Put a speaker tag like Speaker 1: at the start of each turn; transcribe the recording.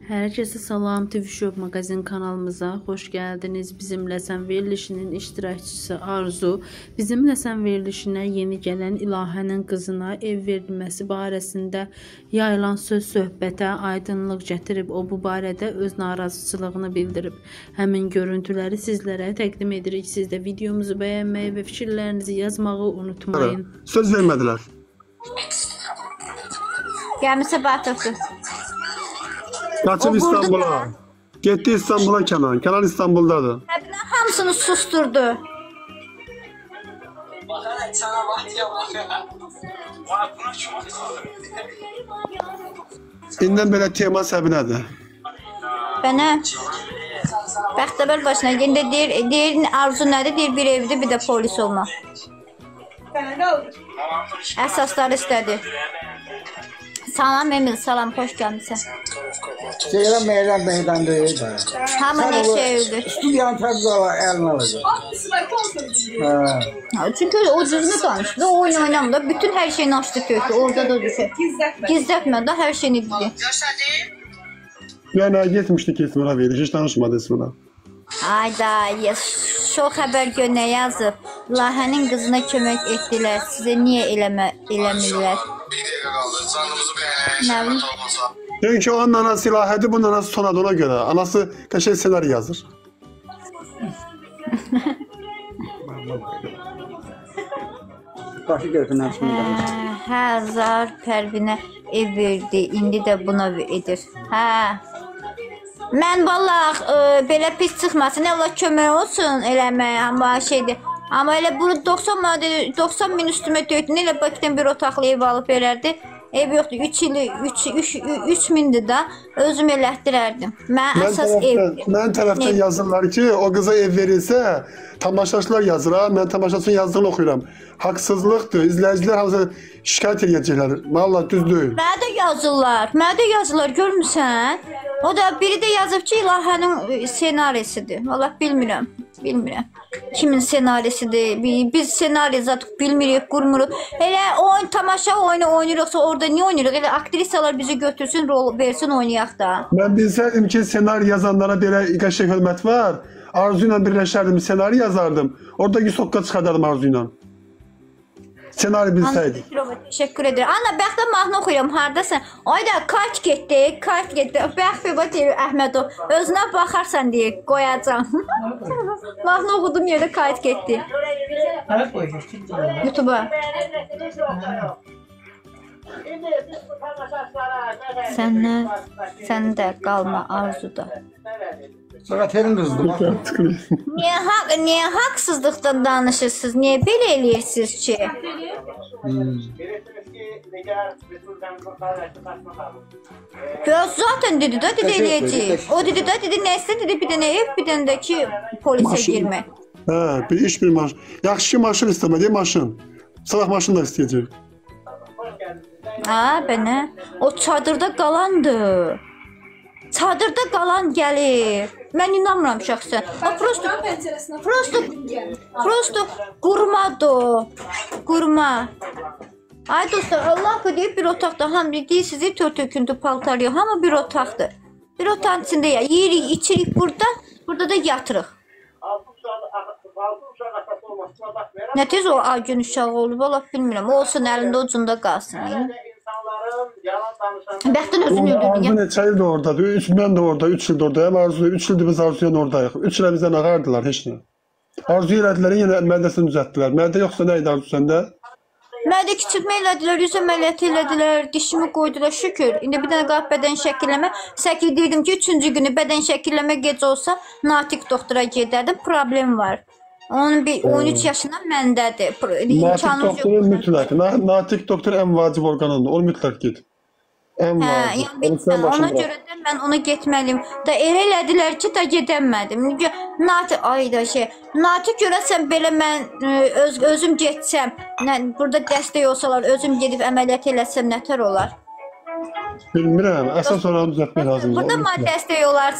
Speaker 1: Herkese salam, TV Shop magazin kanalımıza hoş geldiniz. Bizimle Sən verilişinin iştirakçısı Arzu, bizimle Sən verilişinə yeni gələn İlahənin qızına ev verilməsi barəsində yayılan söhbətə aydınlıq gətirib. O bu barədə öz narazıçılığını bildirib. Həmin görüntüləri sizlərə təqdim edirik. Siz də videomuzu bəyənməyi və fikirlərinizi yazmağı unutmayın.
Speaker 2: Söz vermədilər.
Speaker 3: Gəlmişə batıqdır.
Speaker 2: Qaçıb İstanbul'a. Getdi İstanbul'a Kenan. Kenan İstanbul'dadır.
Speaker 3: Hamısını susturdu.
Speaker 2: İndən belə tema səbinədir.
Speaker 3: Bana bəxtəbər başına geldi deyir arzu nədir? Deyir bir evdə bir də polis olmaq. Əsasları istədi. Salam Emil, salam, xoş gəlmişsən.
Speaker 4: Seyran meyran meydan değil.
Speaker 3: Hamı neçə evdir?
Speaker 4: Stüdyan tarzı elini alacak.
Speaker 3: Çünki o düzgün danışdı, o oyun oynamdı. Bütün hər şeyini açdı kökü, orada da düşür. Gizlətmə də hər şeyini dedi.
Speaker 2: Yəni getmişdi ki İsmila verir, heç danışmadı İsmila.
Speaker 3: Ayda, şo xəbər gör nə yazıb. Lahənin qızına kömək etdilər, sizə niyə eləmirlər? Nə bilim?
Speaker 2: Çünki onun anası İlahədir, bunun anası Sonadı ona görə. Anası qəşəng ssenari yazır.
Speaker 4: Başı götürün açmıyor.
Speaker 3: Hə, Zar Pərvinə ev verdi, indi də buna edir. Hə. Mən vallah belə pis çıxmasın, Allah kömək olsun eləməyə, amma şeydir. Amma elə bunu 90 min üstümə döydün, elə Bakıdan bir otaqlı ev alıb verərdi. Ev yoxdur, 3 mindir da, özüm elətdirərdim. Mən əsas ev.
Speaker 2: Mən tərəfdən yazırlar ki, o qıza ev verilsə, tamaşaçılar yazır ha, mən tamaşaçının yazdığını oxuyuram. Haqsızlıqdır, izləyicilər hamısı şikayət edəcəklər. Vallahi düz deyil.
Speaker 3: Mənə də yazırlar, görmüsən? O da biri də yazıb ki, İlahənin senarisidir. Vallahi bilmirəm. Kimin senarisidir? Biz senari zatıq bilmirik, qurmuruq. Elə oyun, tamaşa oyunu oynayırıqsa orada niyə oynayırıq? Elə aktrisalar bizi götürsün, rol versin, oynayaq da.
Speaker 2: Mən bilsəydim ki, senari yazanlara belə qəşəng hörmət var. Arzu ilə birləşərdim, senari yazardım. Orada Yusokka çıxardardım Arzu ilə. Senari bilsəydik.
Speaker 3: Teşekkür ederim. Ana, bəxtə mahnı oxuyuram, haradasan? Ayda, kart getdi. Bəxt Fübat deyir, Əhmədov. Özünə baxarsan deyir, qoyacam. Mahnı oxudum yerdə kart getdi. YouTube'a. Sən də qalma arzuda.
Speaker 4: Fakat elin kızdı.
Speaker 3: Niyə haqsızlıqdan danışırsınız? Niyə belə eləyirsiniz ki? Zaten dedi de eləyəcək. O dedi nəsə dedi, bir dənə ev, bir dənə də ki polisə girmək.
Speaker 2: Hə, bir iş bir maşın. Yaxşı ki maşın istəmədi, maşın. Salaq maşın da istəyəcək.
Speaker 3: Ha, bənə. O çadırda qalandı. Çadırda qalan gəlir. Mən inanmıram şəxsən. Prosto qurmadır. Qurma. Ay dostlar, Allah deyib bir otaqda hamı deyir sizi töküntü paltar yox, amma bir otaqdır. Bir otağın içində yeyirik, içirik burada da yatırıq. Nə tez o gün uşağı olub, Allah bilmirəm. O olsun əlində ucunda qalsın. Bəxtin özünü öldürdü.
Speaker 2: Arzu neçə ildir oradadır? Mən də orada, 3 ildir oradayım. Arzu, 3 ildir biz Arzu'yla oradayıq. 3 ilə bizdən ağardılar, heç nə. Arzu elədilər, yenə mədəsini düzəltdilər. Mədə yoxsa nə idi Arzu səndə?
Speaker 3: Mədə kiçilmə elədilər, yüz əməliyyatı elədilər, dişimi qoydular, şükür. İndi bir dənə qalıb bədən şəkilləmə. Səkil deyirdim ki, 3-cü günü bədən şəkilləmə gec olsa, Natiq doktora gedərdim, problem var. Onun bir 13 yaşından məndədir.
Speaker 2: Natiq doktorun mütləq. Natiq doktor ən vacib orqanındır, onu mütləq ged.
Speaker 3: Hə, yəni ona görə də mən ona getməliyim. Da elə elədilər ki, da gedəmədim. Natiq görəsən belə mən özüm getsəm, burada dəstək olsalar, özüm gedib əməliyyat eləsəm nətər olar?
Speaker 2: Bilmirəm, əsas oranı düzəltmək lazımdır.
Speaker 3: Burada dəstək olar.